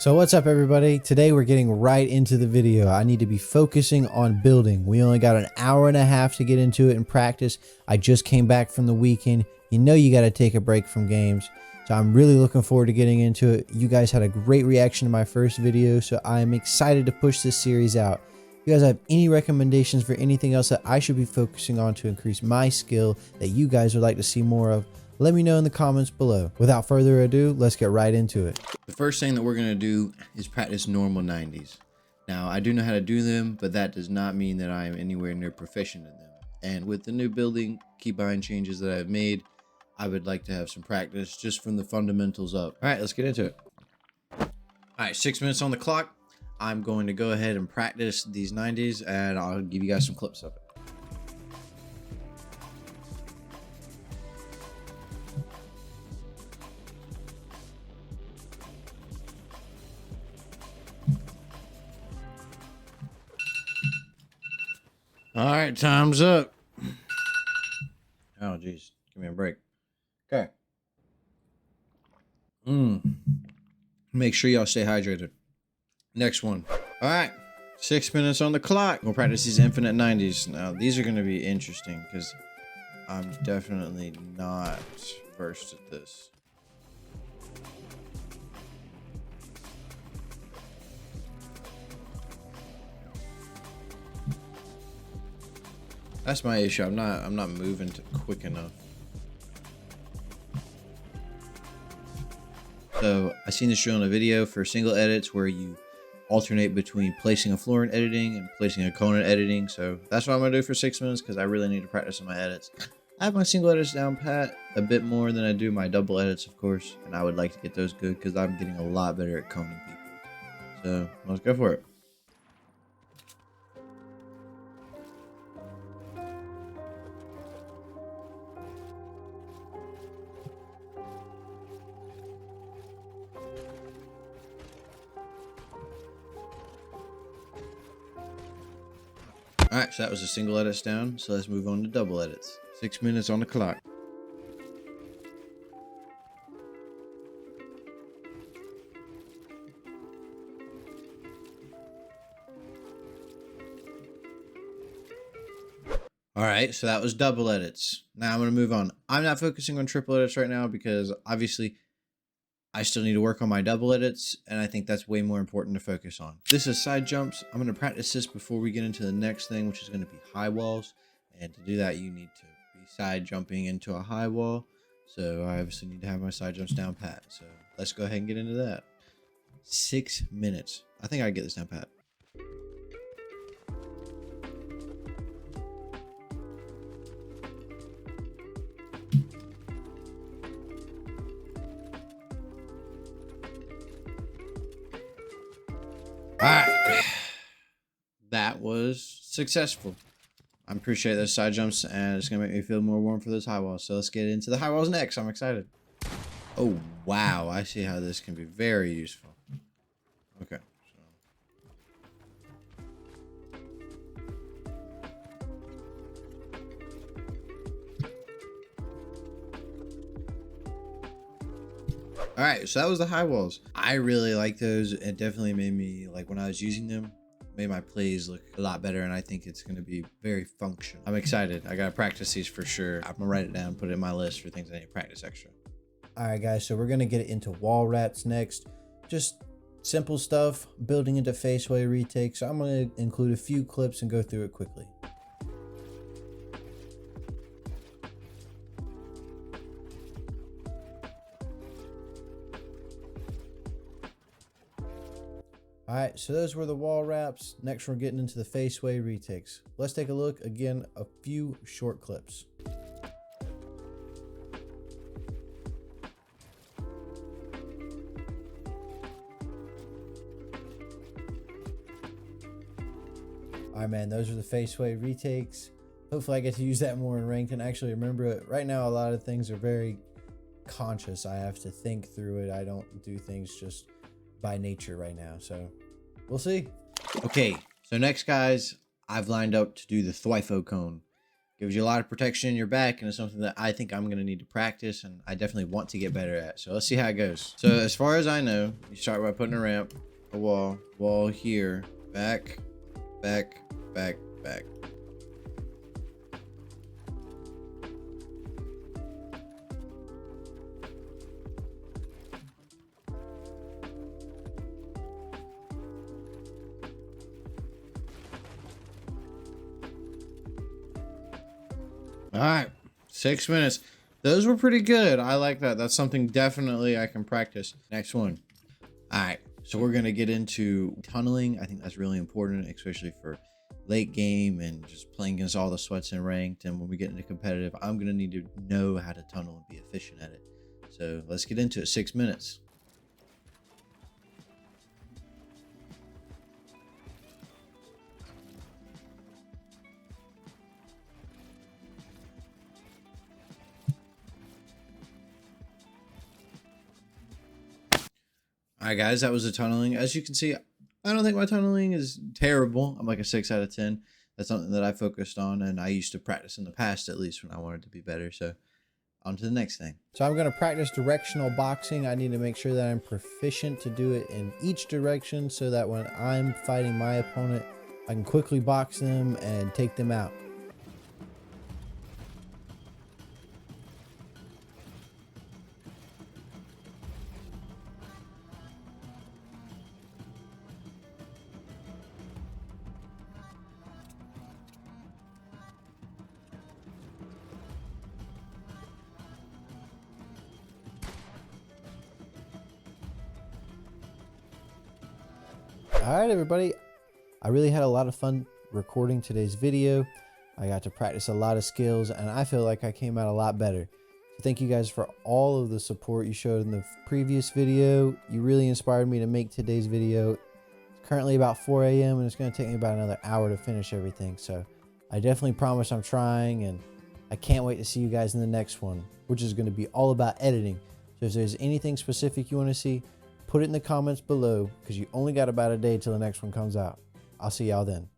So what's up everybody? Today we're getting right into the video. I need to be focusing on building. We only got an hour and a half to get into it and practice. I just came back from the weekend. You know you got to take a break from games. So I'm really looking forward to getting into it. You guys had a great reaction to my first video, so I'm excited to push this series out. If you guys have any recommendations for anything else that I should be focusing on to increase my skill that you guys would like to see more of, let me know in the comments below. Without further ado, let's get right into it. The first thing that we're going to do is practice normal 90s. Now, I do know how to do them, but that does not mean that I am anywhere near proficient in them. And with the new building keybind changes that I've made, I would like to have some practice just from the fundamentals up. All right, let's get into it. All right, 6 minutes on the clock. I'm going to go ahead and practice these 90s, and I'll give you guys some clips of it. All right, time's up. Oh, geez. Give me a break. Okay. Make sure y'all stay hydrated. Next one. All right. 6 minutes on the clock. We'll practice these infinite 90s. Now, these are going to be interesting because I'm definitely not versed at this. That's my issue. I'm not moving quick enough. So I seen this shown in a video for single edits where you alternate between placing a floor in editing and placing a cone in editing. So that's what I'm gonna do for 6 minutes because I really need to practice on my edits. I have my single edits down pat a bit more than I do my double edits, of course, and I would like to get those good because I'm getting a lot better at coning people. So let's go for it. All right, so that was the single edits down. So let's move on to double edits. 6 minutes on the clock. All right, so that was double edits. Now I'm going to move on. I'm not focusing on triple edits right now because obviously I still need to work on my double edits, and I think that's way more important to focus on. This is side jumps. I'm going to practice this before we get into the next thing, which is going to be high walls. And to do that, you need to be side jumping into a high wall. So I obviously need to have my side jumps down pat. So let's go ahead and get into that. 6 minutes. I think I get this down pat. All right, that was successful. I appreciate those side jumps, and it's gonna make me feel more warm for those high walls. So let's get into the high walls next. I'm excited. Oh wow, I see how this can be very useful. Okay. All right, so that was the high walls. I really like those. It definitely made me, like, when I was using them, made my plays look a lot better, and I think it's going to be very functional. I'm excited. I got to practice these for sure. I'm going to write it down, put it in my list for things I need to practice extra. All right guys, so we're going to get into wall wraps next. Just simple stuff, building into faceway retakes. So I'm going to include a few clips and go through it quickly. All right, so those were the wall wraps. Next, we're getting into the faceway retakes. Let's take a look. Again, a few short clips. All right, man, those are the faceway retakes. Hopefully I get to use that more in ranked and actually remember it. Right now, a lot of things are very conscious. I have to think through it. I don't do things just by nature right now, so we'll see. Okay, so next, guys, I've lined up to do the Thwifo cone. gives you a lot of protection in your back, and it's something that I think I'm going to need to practice, and I definitely want to get better at. So let's see how it goes. So as far as I know, you start by putting a ramp, a wall here, back, back, back, back. All right, 6 minutes. Those were pretty good. I like that. That's something definitely I can practice. Next one. All right, so we're gonna get into tunneling. I think that's really important, especially for late game and just playing against all the sweats and ranked. And when we get into competitive, I'm gonna need to know how to tunnel and be efficient at it. So let's get into it. 6 minutes. All right, guys, that was the tunneling. As you can see, I don't think my tunneling is terrible. I'm like a 6 out of 10. That's something that I focused on, and I used to practice in the past, at least when I wanted to be better. So on to the next thing. So I'm going to practice directional boxing. I need to make sure that I'm proficient to do it in each direction so that when I'm fighting my opponent, I can quickly box them and take them out. All right, everybody. I really had a lot of fun recording today's video. I got to practice a lot of skills, and I feel like I came out a lot better. So thank you guys for all of the support you showed in the previous video. You really inspired me to make today's video. It's currently about 4 a.m. and it's going to take me about another hour to finish everything. So I definitely promise I'm trying, and I can't wait to see you guys in the next one, which is going to be all about editing. So if there's anything specific you want to see, put it in the comments below, because you only got about a day till the next one comes out. I'll see y'all then.